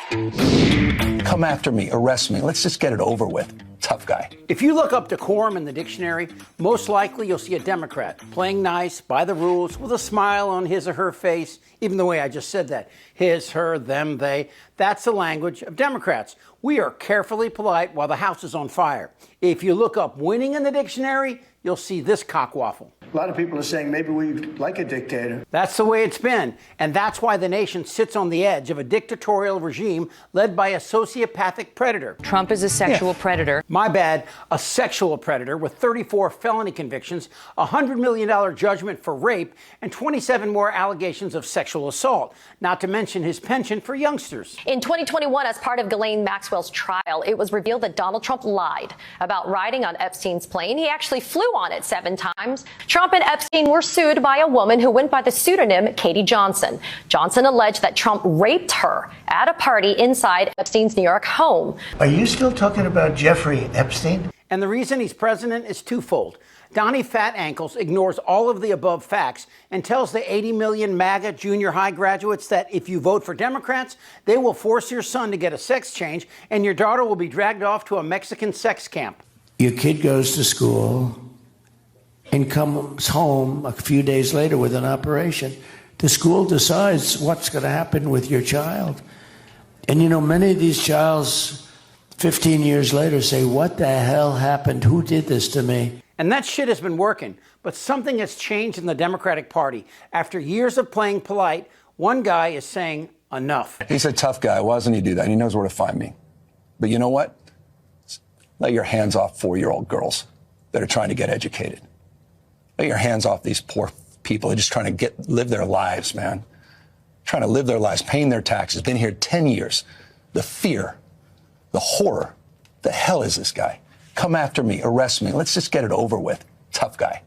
Come after me, arrest me. Let's just get it over with. Tough guy. If you look up decorum in the dictionary, most likely you'll see a Democrat playing nice, by the rules, with a smile on his or her face, even the way I just said that. His, her, them, they. That's the language of Democrats. We are carefully polite while the house is on fire. If you look up winning in the dictionary, you'll see this cockwaffle. A lot of people are saying maybe we like a dictator. That's the way it's been, and that's why the nation sits on the edge of a dictatorial regime led by a sociopathic predator. Trump is a sexual predator. My bad, a sexual predator with 34 felony convictions, a $100 million judgment for rape, and 27 more allegations of sexual assault, not to mention his penchant for youngsters. In 2021, as part of Ghislaine Maxwell's trial, it was revealed that Donald Trump lied about riding on Epstein's plane. He actually flew on it 7 times. Trump and Epstein were sued by a woman who went by the pseudonym Katie Johnson. Johnson alleged that Trump raped her at a party inside Epstein's New York home. Are you still talking about Jeffrey Epstein? And the reason he's president is twofold. Donnie Fat Ankles ignores all of the above facts and tells the 80 million MAGA junior high graduates that if you vote for Democrats, they will force your son to get a sex change and your daughter will be dragged off to a Mexican sex camp. Your kid goes to school and comes home a few days later with an operation. The school decides what's going to happen with your child. And you know, many of these childs 15 years later say, what the hell happened? Who did this to me? And that shit has been working. But something has changed in the Democratic Party. After years of playing polite, one guy is saying enough. He's a tough guy. Why doesn't he do that? And he knows where to find me. But you know what? Let your hands off 4-year-old girls that are trying to get educated. Let your hands off these poor people. They're just trying to live their lives, man. Trying to live their lives, paying their taxes. Been here 10 years. The fear, the horror. The hell is this guy? Come after me, arrest me. Let's just get it over with. Tough guy.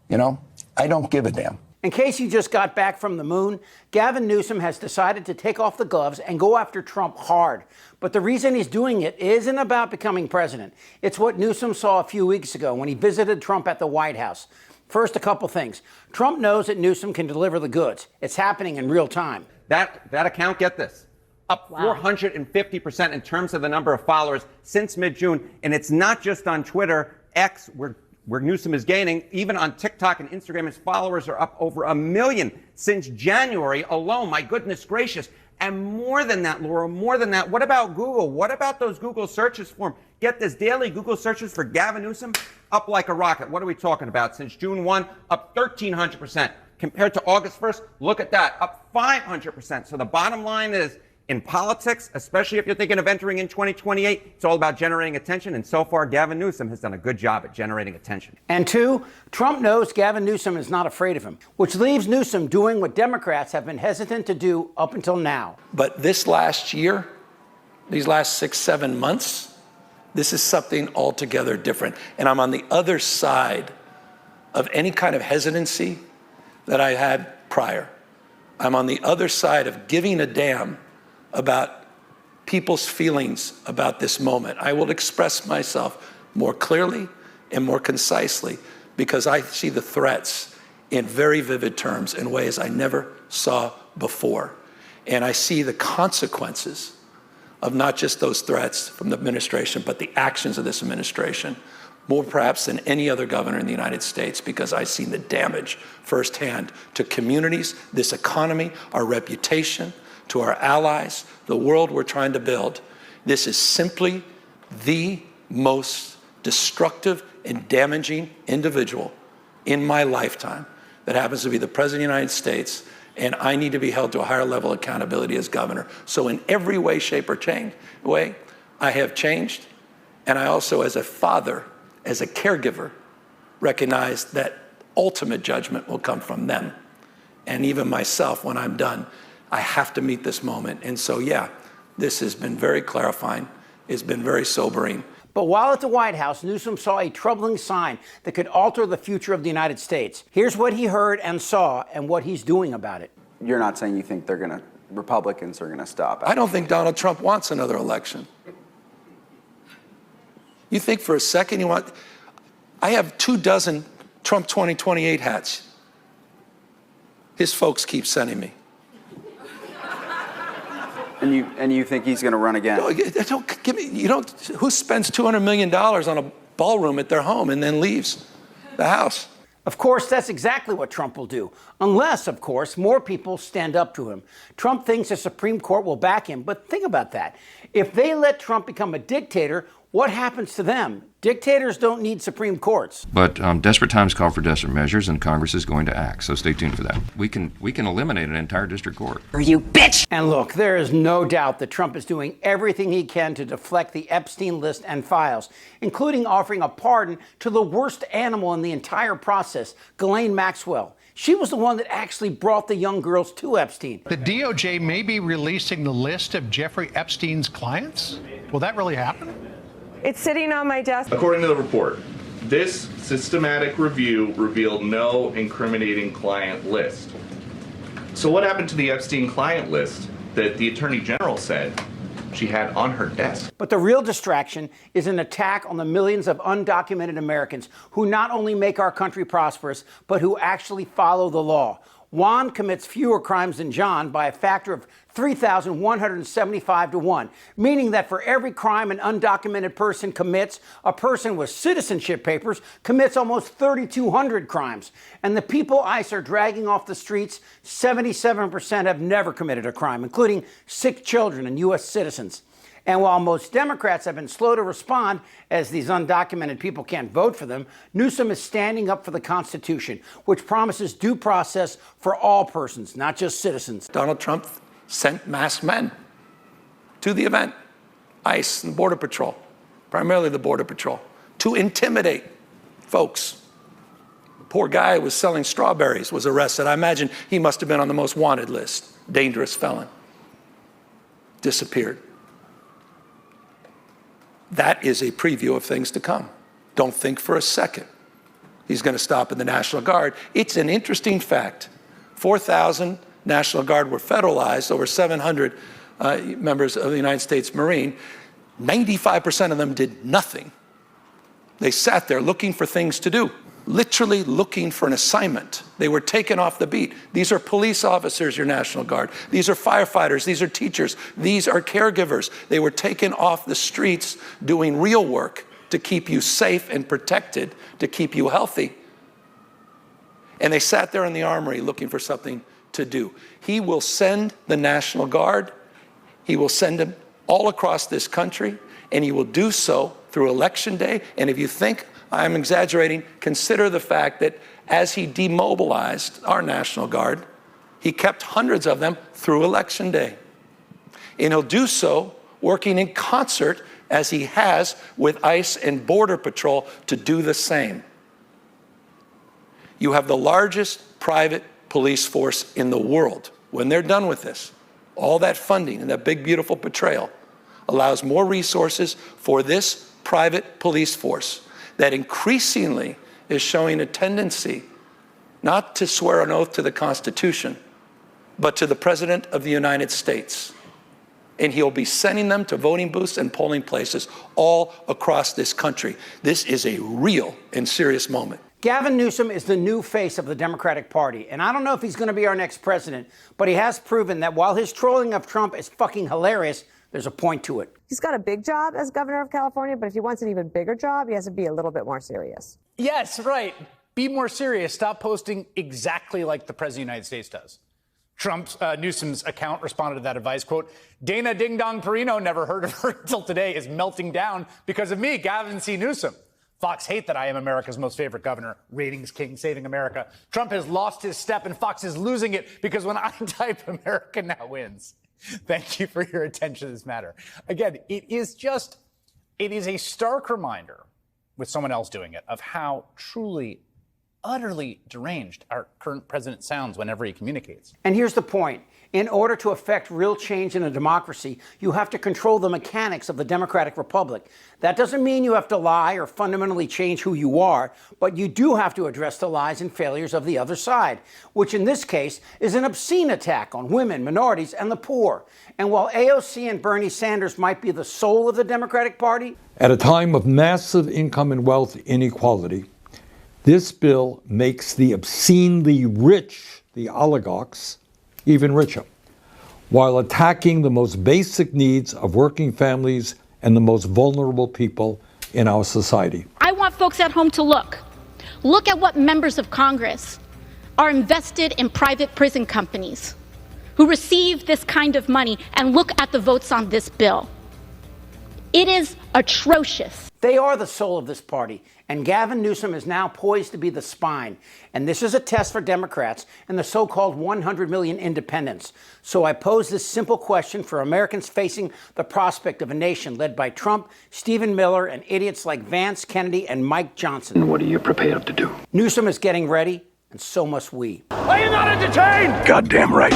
You know, I don't give a damn. In case you just got back from the moon, Gavin Newsom has decided to take off the gloves and go after Trump hard. But the reason he's doing it isn't about becoming president. It's what Newsom saw a few weeks ago when he visited Trump at the White House. First, a couple things. Trump knows that Newsom can deliver the goods. It's happening in real time. That account, get this, up 450% in terms of the number of followers since mid-June. And it's not just on Twitter, X, where Newsom is gaining. Even on TikTok and Instagram, his followers are up over 1 million since January alone. My goodness gracious. And more than that, Laura, more than that, what about Google? What about those Google searches for him? Get this, daily Google searches for Gavin Newsom up like a rocket. What are we talking about? Since June 1, up 1,300%. Compared to August 1st, look at that, up 500%. So the bottom line is, in politics, especially if you're thinking of entering in 2028, it's all about generating attention. And so far, Gavin Newsom has done a good job at generating attention. And 2, Trump knows Gavin Newsom is not afraid of him, which leaves Newsom doing what Democrats have been hesitant to do up until now. But this last year, these last 6-7 months, this is something altogether different. And I'm on the other side of any kind of hesitancy that I had prior. I'm on the other side of giving a damn about people's feelings about this moment. I will express myself more clearly and more concisely because I see the threats in very vivid terms in ways I never saw before. And I see the consequences of not just those threats from the administration, but the actions of this administration, more perhaps than any other governor in the United States, because I've seen the damage firsthand to communities, this economy, our reputation, to our allies, the world we're trying to build. This is simply the most destructive and damaging individual in my lifetime that happens to be the President of the United States, and I need to be held to a higher level of accountability as governor. So in every way, shape, or way, I have changed, and I also, as a father, as a caregiver, recognize that ultimate judgment will come from them. And even myself, when I'm done, I have to meet this moment. And so, yeah, this has been very clarifying. It's been very sobering. But while at the White House, Newsom saw a troubling sign that could alter the future of the United States. Here's what he heard and saw and what he's doing about it. You're not saying you think Republicans are going to stop? I don't think Donald Trump wants another election. You think for a second I have 24 Trump 2028 hats. His folks keep sending me. And you think he's going to run again? Don't give me. Who spends $200 million on a ballroom at their home and then leaves the house? Of course, that's exactly what Trump will do. Unless, of course, more people stand up to him. Trump thinks the Supreme Court will back him, but think about that. If they let Trump become a dictator, what happens to them? Dictators don't need Supreme Courts. But desperate times call for desperate measures, and Congress is going to act. So stay tuned for that. We can eliminate an entire district court. You bitch! And look, there is no doubt that Trump is doing everything he can to deflect the Epstein list and files, including offering a pardon to the worst animal in the entire process, Ghislaine Maxwell. She was the one that actually brought the young girls to Epstein. The DOJ may be releasing the list of Jeffrey Epstein's clients. Will that really happen? It's sitting on my desk. According to the report, this systematic review revealed no incriminating client list. So what happened to the Epstein client list that the Attorney General said she had on her desk? But the real distraction is an attack on the millions of undocumented Americans who not only make our country prosperous, but who actually follow the law. Juan commits fewer crimes than John by a factor of 3,175 to 1, meaning that for every crime an undocumented person commits, a person with citizenship papers commits almost 3,200 crimes. And the people ICE are dragging off the streets, 77% have never committed a crime, including 6 children and U.S. citizens. And while most Democrats have been slow to respond, as these undocumented people can't vote for them, Newsom is standing up for the Constitution, which promises due process for all persons, not just citizens. Donald Trump sent masked men to the event, ICE and Border Patrol, primarily the Border Patrol, to intimidate folks. Poor guy who was selling strawberries was arrested. I imagine he must have been on the most wanted list. Dangerous felon. Disappeared. That is a preview of things to come. Don't think for a second he's going to stop in the National Guard. It's an interesting fact. 4,000 National Guard were federalized, over 700 members of the United States Marine. 95% of them did nothing. They sat there looking for things to do, literally looking for an assignment. They were taken off the beat. These are police officers, your National Guard. These are firefighters. These are teachers. These are caregivers. They were taken off the streets doing real work to keep you safe and protected, to keep you healthy. And they sat there in the armory looking for something to do. He will send the National Guard. He will send them all across this country, and he will do so through Election Day. And if you think I'm exaggerating, consider the fact that as he demobilized our National Guard, he kept hundreds of them through Election Day. And he'll do so working in concert, as he has with ICE and Border Patrol, to do the same. You have the largest private police force in the world. When they're done with this, all that funding and that big, beautiful portrayal allows more resources for this private police force that increasingly is showing a tendency not to swear an oath to the Constitution, but to the President of the United States. And he'll be sending them to voting booths and polling places all across this country. This is a real and serious moment. Gavin Newsom is the new face of the Democratic Party, and I don't know if he's going to be our next president, but he has proven that while his trolling of Trump is fucking hilarious, there's a point to it. He's got a big job as governor of California, but if he wants an even bigger job, he has to be a little bit more serious. Yes, right. Be more serious. Stop posting exactly like the President of the United States does. Newsom's account responded to that advice, quote, Dana Ding Dong Perino, never heard of her until today, is melting down because of me, Gavin C. Newsom. Fox hate that I am America's most favorite governor. Ratings king, saving America. Trump has lost his step and Fox is losing it because when I type, America now wins. Thank you for your attention to this matter. Again, it is a stark reminder, with someone else doing it, of how truly, utterly deranged our current president sounds whenever he communicates. And here's the point. In order to affect real change in a democracy, you have to control the mechanics of the Democratic Republic. That doesn't mean you have to lie or fundamentally change who you are, but you do have to address the lies and failures of the other side, which in this case is an obscene attack on women, minorities, and the poor. And while AOC and Bernie Sanders might be the soul of the Democratic Party, at a time of massive income and wealth inequality, this bill makes the obscenely rich, the oligarchs, even richer. while attacking the most basic needs of working families and the most vulnerable people in our society. I want folks at home to look at what members of Congress are invested in private prison companies who receive this kind of money, and look at the votes on this bill. It is atrocious. They are the soul of this party, and Gavin Newsom is now poised to be the spine. And this is a test for Democrats and the so-called 100 million independents. So I pose this simple question for Americans facing the prospect of a nation led by Trump, Stephen Miller, and idiots like Vance Kennedy and Mike Johnson. What are you prepared to do? Newsom is getting ready, and so must we. Are you not entertained? Goddamn right.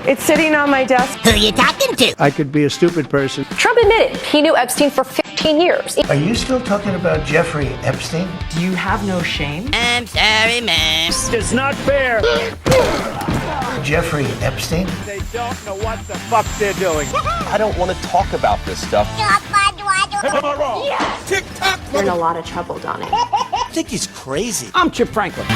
It's sitting on my desk. Who are you talking to? I could be a stupid person. Trump admitted he knew Epstein for 15 years. Are you still talking about Jeffrey Epstein? Do you have no shame? I'm sorry, man. It's not fair. Jeffrey Epstein? They don't know what the fuck they're doing. I don't want to talk about this stuff. Am I wrong? Yes. TikTok. You're in a lot of trouble, Donnie. I think he's crazy. I'm Chip Franklin.